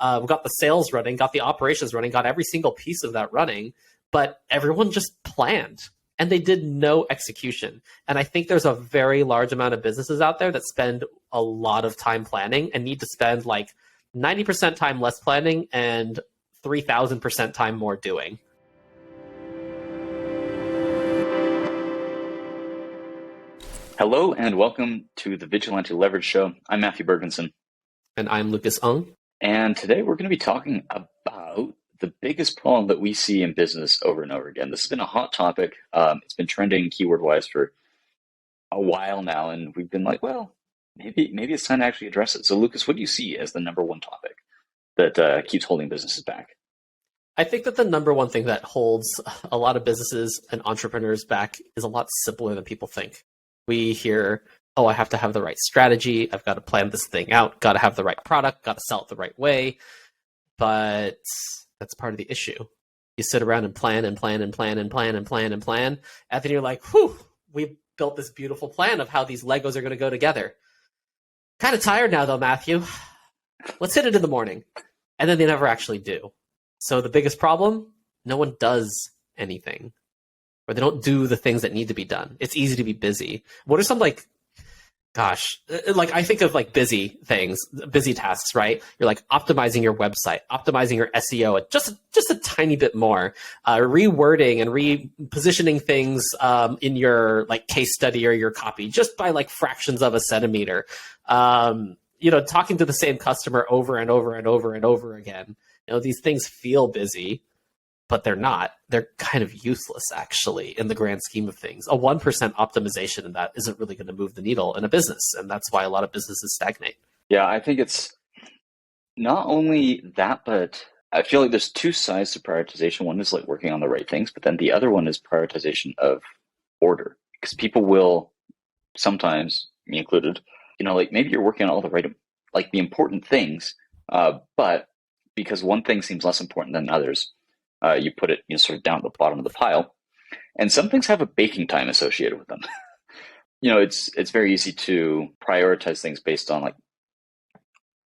We got the sales running, got the operations running, got every single piece of that running, but everyone just planned and they did no execution. And I think there's a very large amount of businesses out there that spend a lot of time planning and need to spend like 90% time less planning and 3,000% time more doing. Hello and welcome to the Vigilante Leverage Show. I'm Matthew Bergenson. And I'm Lucas Ung. And today we're going to be talking about the biggest problem that we see in business over and over again. This has been a hot topic. It's been trending keyword-wise for a while now, and we've been like, well, maybe it's time to actually address it. So Lucas, what do you see as the number one topic that keeps holding businesses back? I think that the number one thing that holds a lot of businesses and entrepreneurs back is a lot simpler than people think. We hear, oh, I have to have the right strategy. I've got to plan this thing out. Got to have the right product. Got to sell it the right way. But that's part of the issue. You sit around and plan and plan and plan and plan and plan and plan. And then you're like, whew, we built this beautiful plan of how these Legos are going to go together. Kind of tired now, though, Matthew. Let's hit it in the morning. And then they never actually do. So the biggest problem, no one does anything. Or they don't do the things that need to be done. It's easy to be busy. What are some I think of like busy things, busy tasks, right? You're like optimizing your website, optimizing your SEO, just a tiny bit more, rewording and repositioning things in your like case study or your copy, just by like fractions of a centimeter. Talking to the same customer over and over and over and over again. These things feel busy, but they're not. They're kind of useless, actually, in the grand scheme of things. A 1% optimization in that isn't really going to move the needle in a business, and that's why a lot of businesses stagnate. Yeah, I think it's not only that, but I feel like there's two sides to prioritization. One is like working on the right things, but then the other one is prioritization of order. Because people will sometimes, me included, like maybe you're working on all the right, like the important things, but because one thing seems less important than others, you put it sort of down at the bottom of the pile. And some things have a baking time associated with them. It's very easy to prioritize things based on like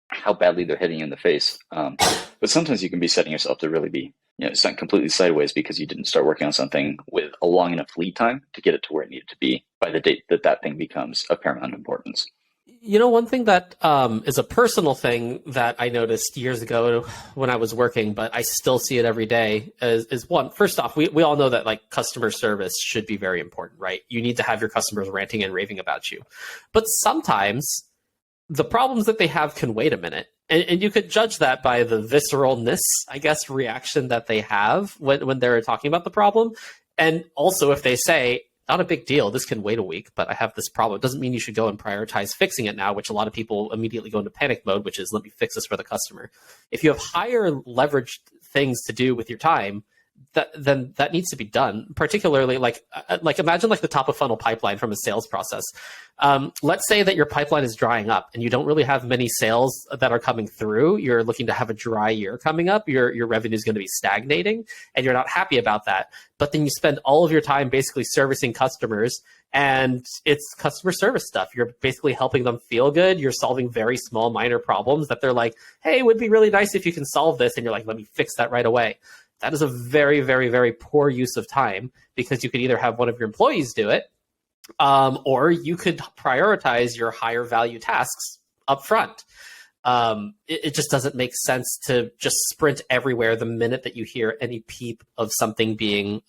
how badly they're hitting you in the face. But sometimes you can be setting yourself to really be sent completely sideways because you didn't start working on something with a long enough lead time to get it to where it needed to be by the date that thing becomes of paramount importance. One thing that is a personal thing that I noticed years ago when I was working, but I still see it every day is one, first off, we all know that like customer service should be very important, right? You need to have your customers ranting and raving about you. But sometimes the problems that they have can wait a minute. And you could judge that by the visceralness, I guess, reaction that they have when they're talking about the problem. And also if they say, not a big deal, this can wait a week, but I have this problem. It doesn't mean you should go and prioritize fixing it now, which a lot of people immediately go into panic mode, which is let me fix this for the customer. If you have higher leveraged things to do with your time, then that needs to be done. Particularly like imagine like the top of funnel pipeline from a sales process. Let's say that your pipeline is drying up and you don't really have many sales that are coming through. You're looking to have a dry year coming up. Your revenue is going to be stagnating and you're not happy about that. But then you spend all of your time basically servicing customers and it's customer service stuff. You're basically helping them feel good. You're solving very small, minor problems that they're like, hey, it would be really nice if you can solve this. And you're like, let me fix that right away. That is a very, very, very poor use of time because you could either have one of your employees do it, or you could prioritize your higher value tasks up front. It just doesn't make sense to just sprint everywhere the minute that you hear any peep of someone being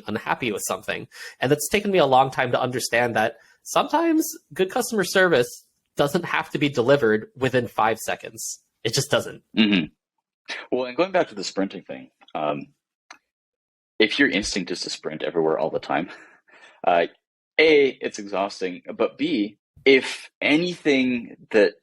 unhappy with something. And it's taken me a long time to understand that sometimes good customer service doesn't have to be delivered within 5 seconds. It just doesn't. Mm-hmm. Well, and going back to the sprinting thing, if your instinct is to sprint everywhere all the time, A, it's exhausting, but B, if anything that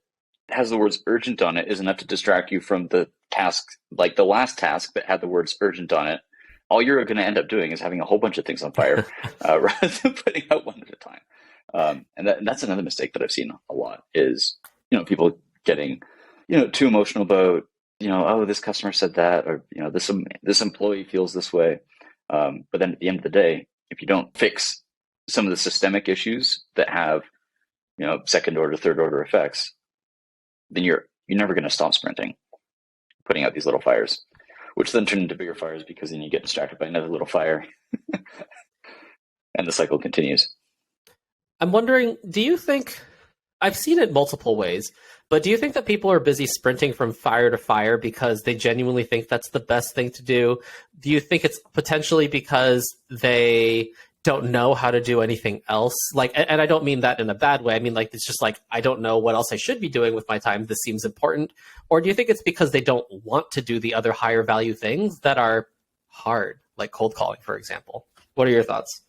has the words urgent on it is enough to distract you from the task, like the last task that had the words urgent on it, all you're going to end up doing is having a whole bunch of things on fire rather than putting out one at a time. And that's another mistake that I've seen a lot is, people getting, too emotional about, oh, this customer said that, or, this employee feels this way. But then at the end of the day, if you don't fix some of the systemic issues that have, second order, third order effects, then you're never going to stop sprinting. putting out these little fires, which then turn into bigger fires because then you get distracted by another little fire and the cycle continues. I'm wondering, do you think, I've seen it multiple ways, but do you think that people are busy sprinting from fire to fire because they genuinely think that's the best thing to do? Do you think it's potentially because they don't know how to do anything else? Like, and I don't mean that in a bad way. I mean, like, it's just like, I don't know what else I should be doing with my time. This seems important. Or do you think it's because they don't want to do the other higher value things that are hard, like cold calling, for example? What are your thoughts?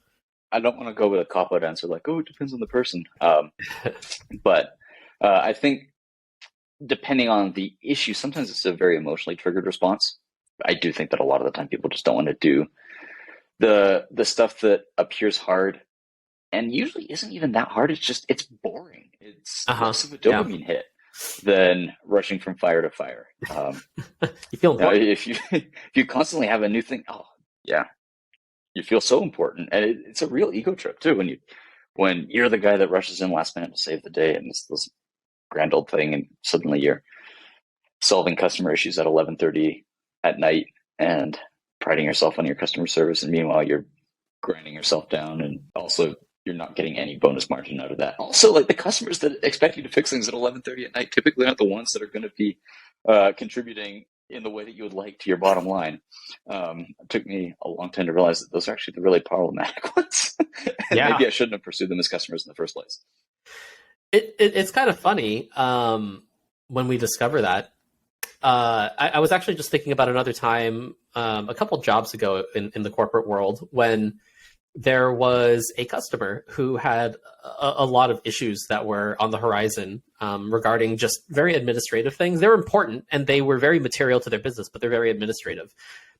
I don't want to go with a cop-out answer like, oh, it depends on the person. But I think depending on the issue, sometimes it's a very emotionally triggered response. I do think that a lot of the time people just don't want to do the stuff that appears hard and usually isn't even that hard. It's boring. It's less of a dopamine hit than rushing from fire to fire. You feel important. If you constantly have a new thing, oh yeah, you feel so important, and it's a real ego trip too when you're the guy that rushes in last minute to save the day, and it's this grand old thing, and suddenly you're solving customer issues at 11:30 at night and priding yourself on your customer service, and meanwhile you're grinding yourself down, and also you're not getting any bonus margin out of that. Also, like, the customers that expect you to fix things at 11:30 at night typically aren't the ones that are going to be contributing in the way that you would like to your bottom line. It took me a long time to realize that those are actually the really problematic ones. And maybe I shouldn't have pursued them as customers in the first place. It's kind of funny when we discover that. I was actually just thinking about another time a couple jobs ago in the corporate world when there was a customer who had a lot of issues that were on the horizon regarding just very administrative things. They're important and they were very material to their business, but they're very administrative.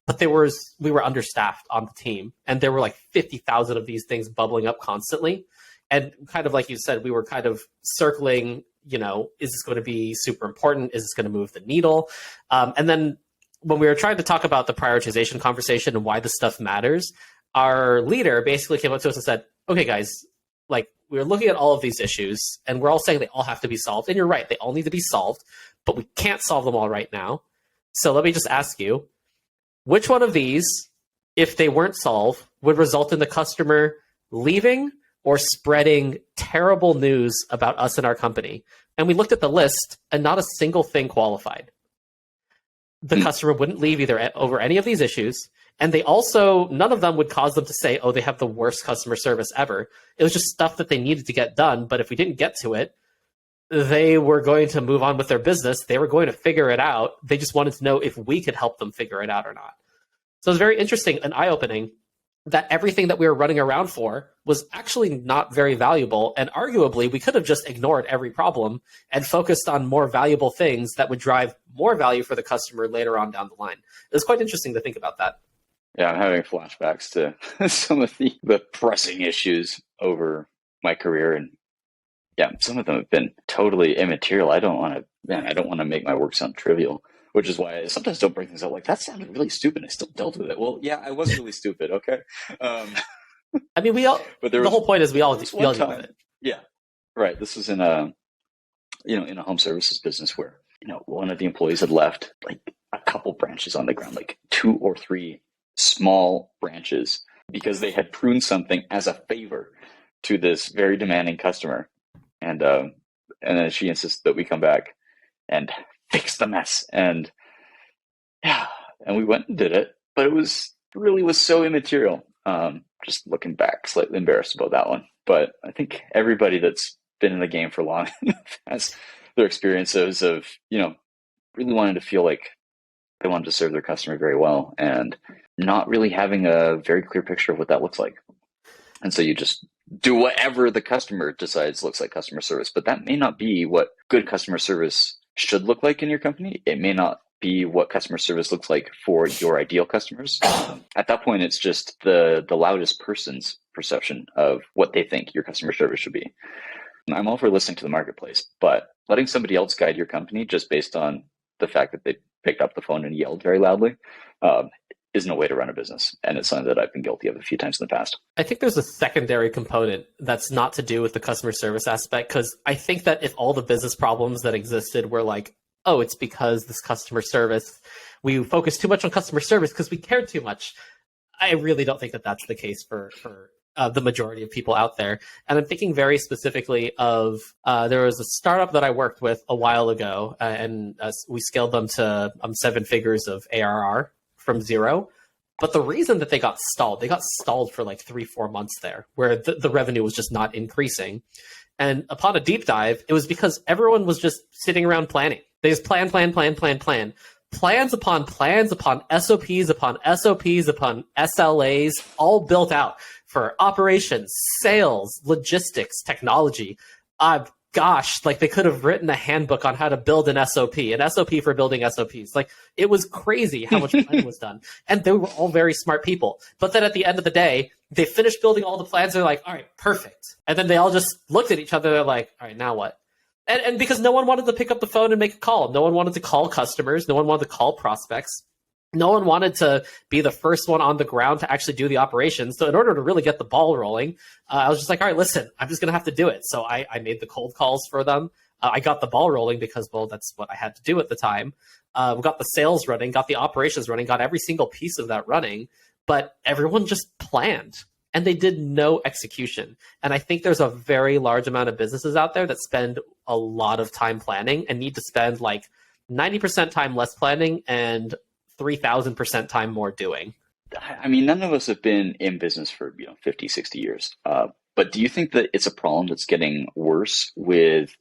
But we were understaffed on the team, and there were like 50,000 of these things bubbling up constantly. And kind of like you said, we were kind of circling, is this going to be super important? Is this going to move the needle? And then when we were trying to talk about the prioritization conversation and why this stuff matters, our leader basically came up to us and said, okay, guys, like, we're looking at all of these issues and we're all saying they all have to be solved. And you're right, they all need to be solved, but we can't solve them all right now. So let me just ask you, which one of these, if they weren't solved, would result in the customer leaving or spreading terrible news about us and our company? And we looked at the list and not a single thing qualified. The customer wouldn't leave either over any of these issues. And they also, none of them would cause them to say, oh, they have the worst customer service ever. It was just stuff that they needed to get done. But if we didn't get to it, they were going to move on with their business. They were going to figure it out. They just wanted to know if we could help them figure it out or not. So it's very interesting and eye-opening that everything that we were running around for was actually not very valuable. And arguably, we could have just ignored every problem and focused on more valuable things that would drive more value for the customer later on down the line. It was quite interesting to think about that. Yeah, I'm having flashbacks to some of the pressing issues over my career. And yeah, some of them have been totally immaterial. I don't want to make my work sound trivial, which is why I sometimes don't bring things up like, that sounded really stupid. I still dealt with it. Well, yeah, I was really stupid. Okay. I mean, the whole point is we all deal with it. Yeah. Right. This was in a home services business where, one of the employees had left like a couple branches on the ground, like 2 or 3 small branches, because they had pruned something as a favor to this very demanding customer. And then she insisted that we come back and fix the mess. And we went and did it, but it was so immaterial. Just looking back, slightly embarrassed about that one. But I think everybody that's been in the game for long has their experiences of, really wanting to feel like they wanted to serve their customer very well and not really having a very clear picture of what that looks like. And so you just do whatever the customer decides looks like customer service, but that may not be what good customer service should look like in your company. It may not be what customer service looks like for your ideal customers. At that point, it's just the loudest person's perception of what they think your customer service should be. And I'm all for listening to the marketplace, but letting somebody else guide your company just based on the fact that they picked up the phone and yelled very loudly is no way to run a business. And it's something that I've been guilty of a few times in the past. I think there's a secondary component that's not to do with the customer service aspect, because I think that if all the business problems that existed were like oh, it's because this customer service, we focus too much on customer service because we care too much. I really don't think that that's the case for the majority of people out there. And I'm thinking very specifically of there was a startup that I worked with a while ago, and we scaled them to 7 figures of ARR from zero. But the reason that they got stalled for like 3-4 months there, where the revenue was just not increasing. And upon a deep dive, it was because everyone was just sitting around planning. They just plan. Plans upon plans upon SOPs upon SOPs upon SLAs, all built out for operations, sales, logistics, technology. Gosh, like they could have written a handbook on how to build an SOP for building SOPs. Like it was crazy how much planning was done. And they were all very smart people. But then at the end of the day, they finished building all the plans. They're like, all right, perfect. And then they all just looked at each other. They're like, all right, now what? And because no one wanted to pick up the phone and make a call. No one wanted to call customers. No one wanted to call prospects. No one wanted to be the first one on the ground to actually do the operations. So in order to really get the ball rolling, I was just like, all right, listen, I'm just going to have to do it. So I made the cold calls for them. I got the ball rolling because, well, that's what I had to do at the time. We got the sales running, got the operations running, got every single piece of that running. But everyone just planned and they did no execution. And I think there's a very large amount of businesses out there that spend a lot of time planning and need to spend like 90% time less planning and 3,000% time more doing. I mean, none of us have been in business for 50, 60 years. But do you think that it's a problem that's getting worse with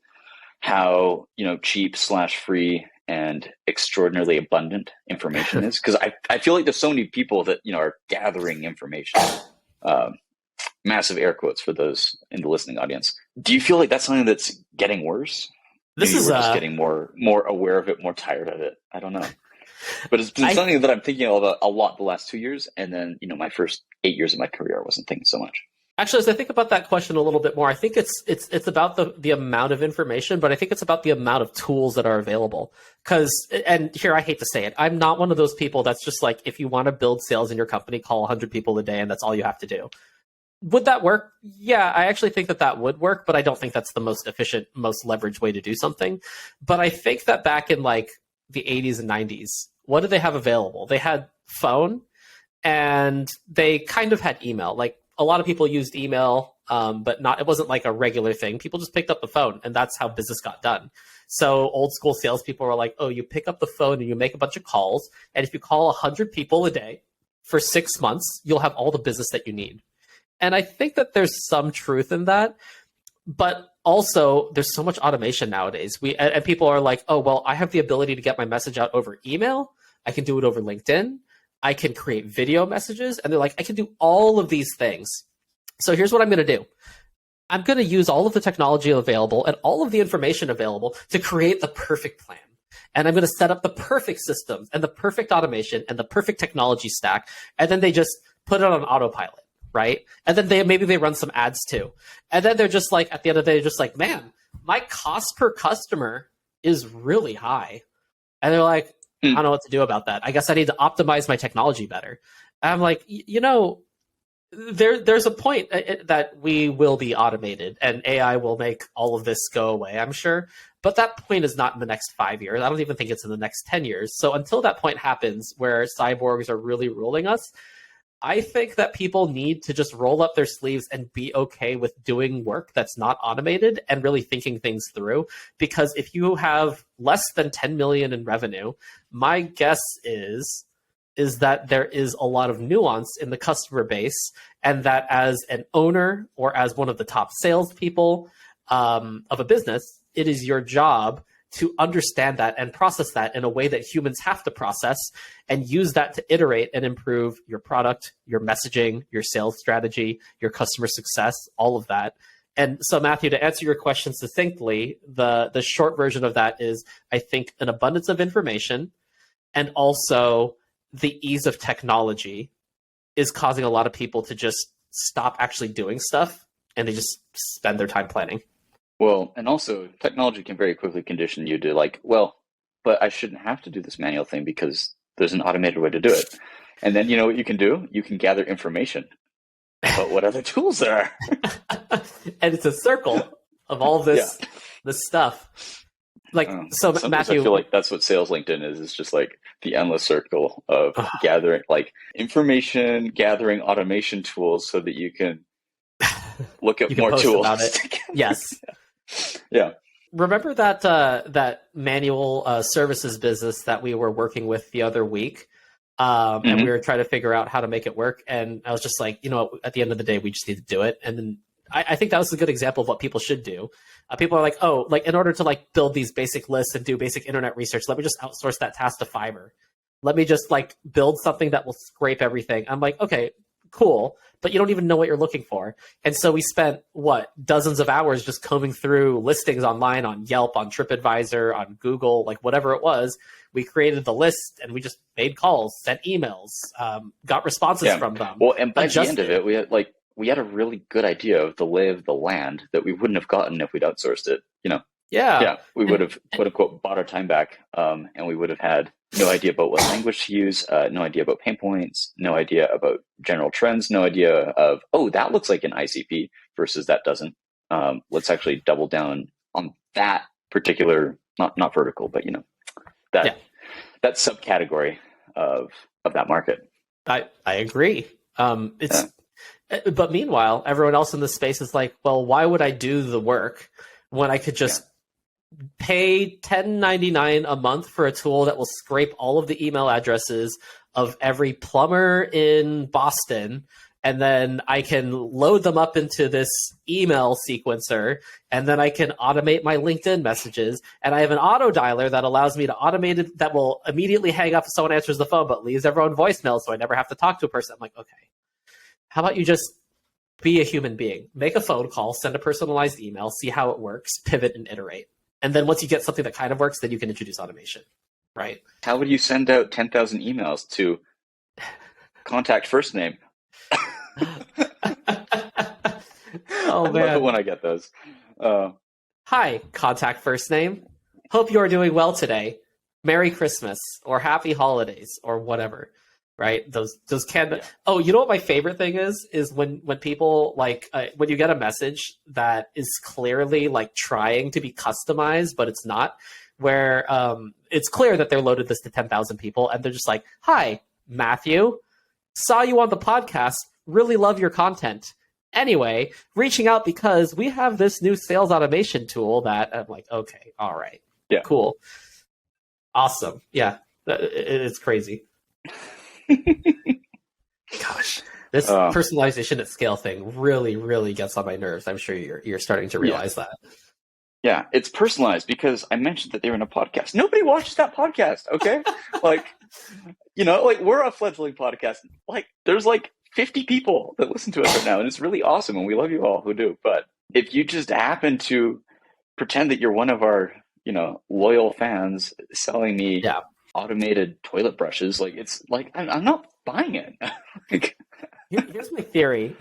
how cheap/free and extraordinarily abundant information is? Because I feel like there's so many people that are gathering information. Massive air quotes for those in the listening audience. Do you feel like that's something that's getting worse? Maybe we're just getting more aware of it, more tired of it. I don't know. But it's been something that I'm thinking about a lot the last 2 years. And then, my first 8 years of my career, I wasn't thinking so much. Actually, as I think about that question a little bit more, I think it's about the amount of information, but I think it's about the amount of tools that are available. And here, I hate to say it, I'm not one of those people that's just like, if you want to build sales in your company, call 100 people a day and that's all you have to do. Would that work? Yeah, I actually think that would work, but I don't think that's the most efficient, most leveraged way to do something. But I think that back in like the 80s and 90s, what did they have available? They had phone and they kind of had email. Like a lot of people used email, but it wasn't like a regular thing. People just picked up the phone and that's how business got done. So old school salespeople were like, oh, you pick up the phone and you make a bunch of calls. And if you call 100 people a day for 6 months, you'll have all the business that you need. And I think that there's some truth in that, but also there's so much automation nowadays. And people are like, oh, well, I have the ability to get my message out over email. I can do it over LinkedIn. I can create video messages. And they're like, I can do all of these things. So here's what I'm going to do. I'm going to use all of the technology available and all of the information available to create the perfect plan. And I'm going to set up the perfect systems and the perfect automation and the perfect technology stack. And then they just put it on autopilot. Right. And then maybe they run some ads too. And then they're just like, at the end of the day, they're just like, man, my cost per customer is really high. And they're like, I don't know what to do about that. I guess I need to optimize my technology better. And I'm like, there's a point that we will be automated and AI will make all of this go away, I'm sure. But that point is not in the next 5 years. I don't even think it's in the next 10 years. So until that point happens where cyborgs are really ruling us, I think that people need to just roll up their sleeves and be okay with doing work that's not automated and really thinking things through. Because if you have less than 10 million in revenue, my guess is that there is a lot of nuance in the customer base, and that as an owner or as one of the top salespeople of a business, it is your job to understand that and process that in a way that humans have to process, and use that to iterate and improve your product, your messaging, your sales strategy, your customer success, all of that. And so, Matthew, to answer your question succinctly, the short version of that is, I think, an abundance of information and also the ease of technology is causing a lot of people to just stop actually doing stuff, and they just spend their time planning. Well, and also technology can very quickly condition you to like, well, but I shouldn't have to do this manual thing because there's an automated way to do it. And then you know what you can do? You can gather information about what other tools there are. And it's a circle of all this stuff. Like, so Sometimes Matthew, I feel like that's what sales LinkedIn is. It's just like the endless circle of gathering, like information gathering automation tools so that you can look at you can more post tools. about it. Yes. Yeah. Remember that that manual services business that we were working with the other week? And we were trying to figure out how to make it work. And I was just like, at the end of the day, we just need to do it. And then I think that was a good example of what people should do. People are like, oh, like in order to like build these basic lists and do basic internet research, let me just outsource that task to Fiverr. Let me just like build something that will scrape everything. I'm like, okay, cool, but you don't even know what you're looking for. And so we spent dozens of hours just combing through listings online on Yelp, on TripAdvisor, on Google, like whatever it was. We created the list and we just made calls, sent emails, got responses from them. Well, and by the end of it, we had a really good idea of the lay of the land that we wouldn't have gotten if we'd outsourced it. Yeah, we would have quote unquote bought our time back, and we would have had no idea about what language to use, no idea about pain points, no idea about general trends, no idea of, oh, that looks like an ICP versus that doesn't. Let's actually double down on that particular, not vertical, but that subcategory of that market. I agree. But meanwhile, everyone else in the space is like, well, why would I do the work when I could just pay $10.99 a month for a tool that will scrape all of the email addresses of every plumber in Boston, and then I can load them up into this email sequencer, and then I can automate my LinkedIn messages, and I have an auto dialer that allows me to automate it, that will immediately hang up if someone answers the phone but leaves everyone voicemail so I never have to talk to a person. I'm like, okay, how about you just be a human being? Make a phone call, send a personalized email, see how it works, pivot and iterate. And then once you get something that kind of works, then you can introduce automation, right? How would you send out 10,000 emails to contact first name? Oh, man. I love it when I get those. Hi, contact first name. Hope you are doing well today. Merry Christmas or Happy Holidays or whatever, right? Those can. Yeah. Oh, you know what my favorite thing is when people like when you get a message that is clearly like trying to be customized, but it's not. Where it's clear that they're loaded this to 10,000 people, and they're just like, "Hi, Matthew, saw you on the podcast. Really love your content. Anyway, reaching out because we have this new sales automation tool that." I'm like, okay, all right, yeah, cool, awesome, yeah, it's crazy. Gosh, this personalization at scale thing really, really gets on my nerves. I'm sure you're starting to realize that. Yeah, it's personalized because I mentioned that they were in a podcast. Nobody watches that podcast, okay? like we're a fledgling podcast. Like, there's like 50 people that listen to us right now, and it's really awesome, and we love you all who do. But if you just happen to pretend that you're one of our, loyal fans selling me automated toilet brushes, like, it's like, I'm not buying it. Here's my theory.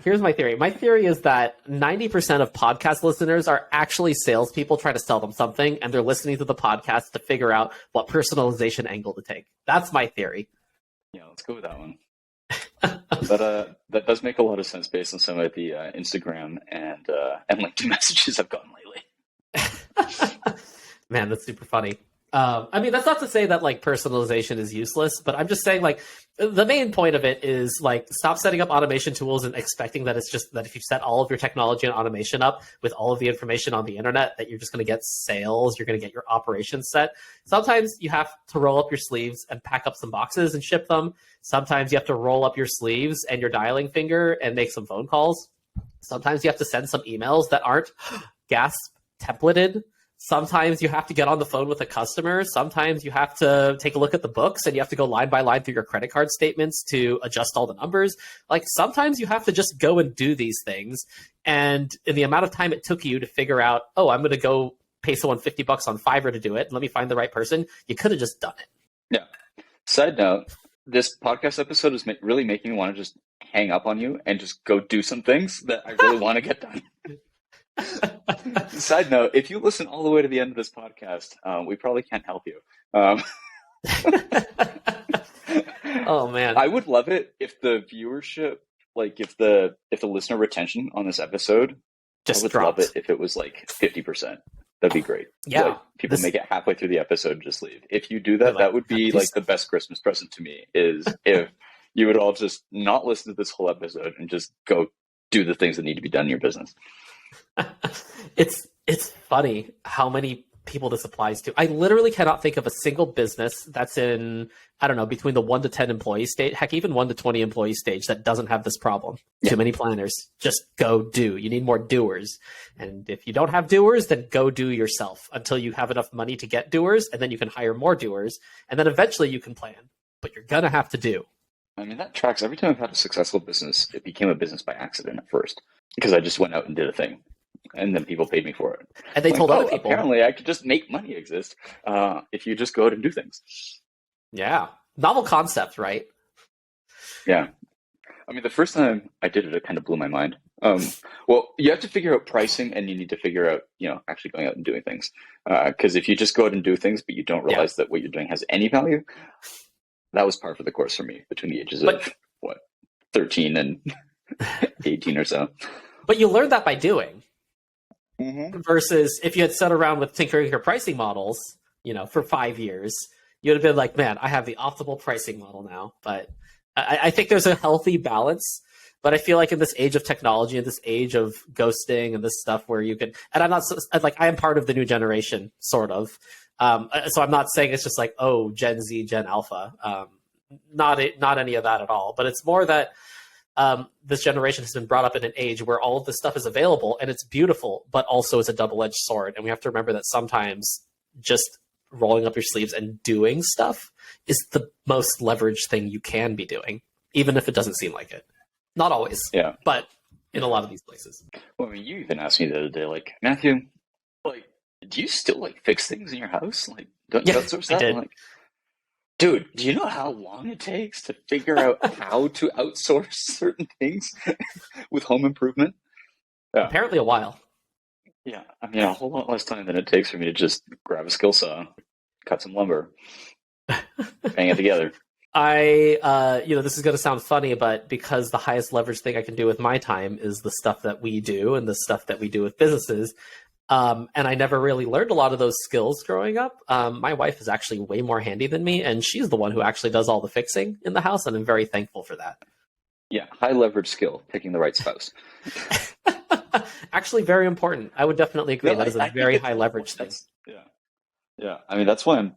My theory is that 90% of podcast listeners are actually salespeople trying to sell them something, and they're listening to the podcast to figure out what personalization angle to take. That's my theory. Yeah, let's go with that one. But that does make a lot of sense based on some of the Instagram and LinkedIn messages I've gotten lately. Man, that's super funny. I mean, that's not to say that like personalization is useless, but I'm just saying like the main point of it is like stop setting up automation tools and expecting that it's just that if you set all of your technology and automation up with all of the information on the internet, that you're just going to get sales, you're going to get your operations set. Sometimes you have to roll up your sleeves and pack up some boxes and ship them. Sometimes you have to roll up your sleeves and your dialing finger and make some phone calls. Sometimes you have to send some emails that aren't gasp templated. Sometimes you have to get on the phone with a customer. Sometimes you have to take a look at the books and you have to go line by line through your credit card statements to adjust all the numbers. Like, sometimes you have to just go and do these things. And in the amount of time it took you to figure out, oh, I'm going to go pay someone $50 on Fiverr to do it, let me find the right person, you could have just done it. Yeah. Side note, this podcast episode is really making me want to just hang up on you and just go do some things that I really want to get done. Side note, if you listen all the way to the end of this podcast, we probably can't help you. Oh man, I would love it if the viewership, like if the listener retention on this episode, just I would dropped. love it if it was like 50%. That'd be great. Yeah. Like, people make it halfway through the episode and just leave. If you do that, Like, that would be like the best Christmas present to me, is if you would all just not listen to this whole episode and just go do the things that need to be done in your business. It's funny how many people this applies to. I literally cannot think of a single business that's in, I don't know, between the 1 to 10 employee stage, heck, even 1 to 20 employee stage, that doesn't have this problem. Yeah. Too many planners. Just go do. You need more doers. And if you don't have doers, then go do yourself until you have enough money to get doers, and then you can hire more doers, and then eventually you can plan. But you're going to have to do. I mean, that tracks. Every time I've had a successful business, it became a business by accident at first, because I just went out and did a thing, and then people paid me for it. And they told other people. Apparently, I could just make money exist if you just go out and do things. Yeah. Novel concept, right? Yeah. I mean, the first time I did it, it kind of blew my mind. Well, you have to figure out pricing, and you need to figure out, actually going out and doing things. Because if you just go out and do things, but you don't realize that what you're doing has any value, that was par for the course for me between the ages of 13 and 18 or so. But you learned that by doing. Mm-hmm. Versus if you had sat around with tinkering your pricing models, for 5 years, you'd have been like, man, I have the optimal pricing model now. But I think there's a healthy balance. But I feel like in this age of technology, in this age of ghosting and this stuff where you can, and I'm not like, I am part of the new generation, sort of. So I'm not saying it's just like, oh, Gen Z, Gen Alpha. Not any of that at all. But it's more that this generation has been brought up in an age where all of this stuff is available and it's beautiful, but also it's a double-edged sword. And we have to remember that sometimes just rolling up your sleeves and doing stuff is the most leveraged thing you can be doing, even if it doesn't seem like it. Not always, but in a lot of these places. Well, I mean, you even asked me the other day, like, Matthew, like, do you still like fix things in your house? Like, don't you outsource that? I'm like, dude, do you know how long it takes to figure out how to outsource certain things with home improvement? Yeah. Apparently a while. Yeah, I mean, a whole lot less time than it takes for me to just grab a skill saw, cut some lumber, bang it together. This is going to sound funny, but because the highest leverage thing I can do with my time is the stuff that we do and the stuff that we do with businesses. And I never really learned a lot of those skills growing up. My wife is actually way more handy than me, and she's the one who actually does all the fixing in the house, and I'm very thankful for that. Yeah, high leverage skill, picking the right spouse. Actually, very important. I would definitely agree. That is a very high leverage thing. Yeah. I mean, that's why I'm,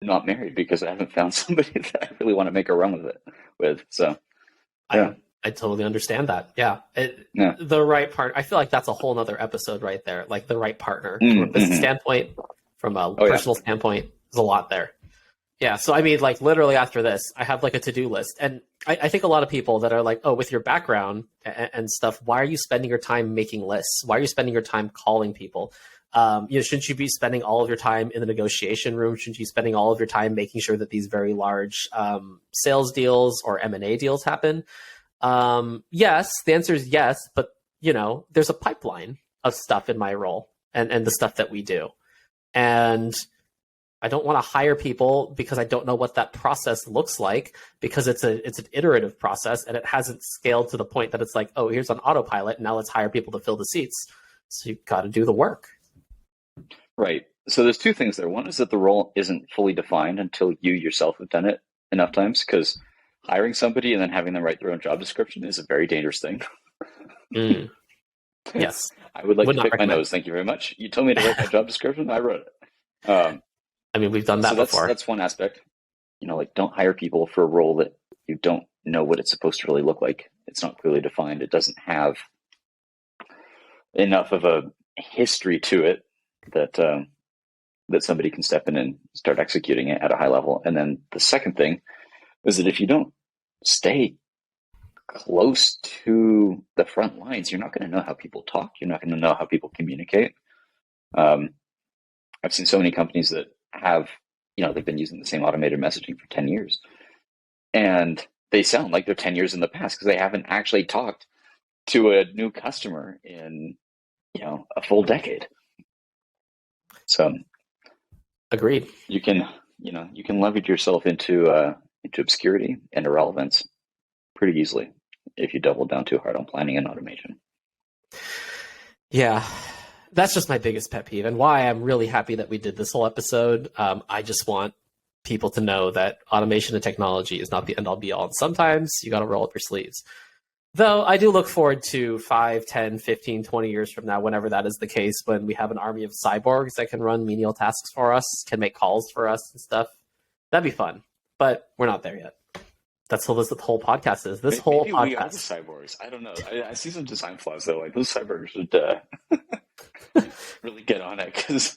not married, because I haven't found somebody that I really want to make a run with. So, yeah. I totally understand that. Yeah. The right part. I feel like that's a whole nother episode right there. Like the right partner from a business standpoint, from a personal standpoint, there's a lot there. Yeah. So, I mean, like literally after this, I have like a to-do list. And I think a lot of people that are like, oh, with your background and stuff, why are you spending your time making lists? Why are you spending your time calling people? Shouldn't you be spending all of your time in the negotiation room? Shouldn't you be spending all of your time making sure that these very large sales deals or M&A deals happen? Yes, the answer is yes, but there's a pipeline of stuff in my role and the stuff that we do. And I don't want to hire people because I don't know what that process looks like, because it's an iterative process and it hasn't scaled to the point that it's like, oh, here's an autopilot, and now let's hire people to fill the seats. So you've got to do the work. Right. So there's two things there. One is that the role isn't fully defined until you yourself have done it enough times, because hiring somebody and then having them write their own job description is a very dangerous thing. Yes. I would like to pick my nose. Thank you very much. You told me to write my job description. I wrote it. I mean, we've done that before. That's one aspect. Like, don't hire people for a role that you don't know what it's supposed to really look like. It's not clearly defined. It doesn't have enough of a history to it that somebody can step in and start executing it at a high level. And then the second thing is that if you don't stay close to the front lines, you're not going to know how people talk. You're not going to know how people communicate. I've seen so many companies that have, they've been using the same automated messaging for 10 years. And they sound like they're 10 years in the past because they haven't actually talked to a new customer in, a full decade. So, agreed. You can leverage yourself into obscurity and irrelevance pretty easily if you double down too hard on planning and automation. Yeah. That's just my biggest pet peeve, and why I'm really happy that we did this whole episode. I just want people to know that automation and technology is not the end all be all. And sometimes you got to roll up your sleeves. Though I do look forward to 5, 10, 15, 20 years from now, whenever that is the case, when we have an army of cyborgs that can run menial tasks for us, can make calls for us and stuff. That'd be fun. But we're not there yet. That's what the whole podcast is. This whole Maybe podcast. we are the cyborgs. I don't know. I see some design flaws, though. Like, those cyborgs should really get on it, because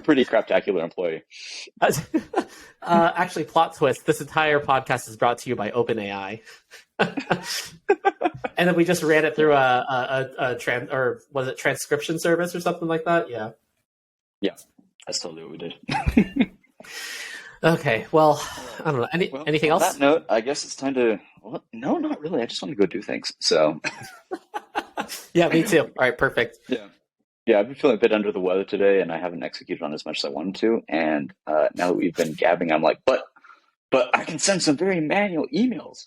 pretty craptacular employee. Actually, plot twist. This entire podcast is brought to you by OpenAI. And then we just ran it through or was it transcription service or something like that? Yeah. Yeah, that's totally what we did. Okay, well, I don't know. Anything else? On that note, I guess it's time to... Well, no, not really. I just want to go do things. So... Yeah, me too. All right, perfect. Yeah, I've been feeling a bit under the weather today, and I haven't executed on as much as I wanted to. And now that we've been gabbing, I'm like, but I can send some very manual emails.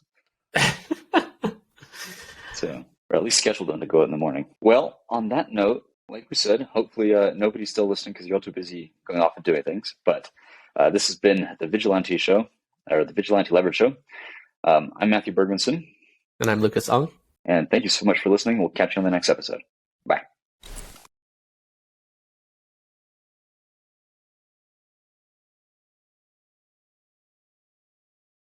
So, or at least schedule them to go out in the morning. Well, on that note, like we said, hopefully nobody's still listening because you're all too busy going off and doing things. But this has been the Vigilante Show, or the Vigilante Leverage Show. I'm Matthew Bergmanson. And I'm Lucas Ung. And thank you so much for listening. We'll catch you on the next episode.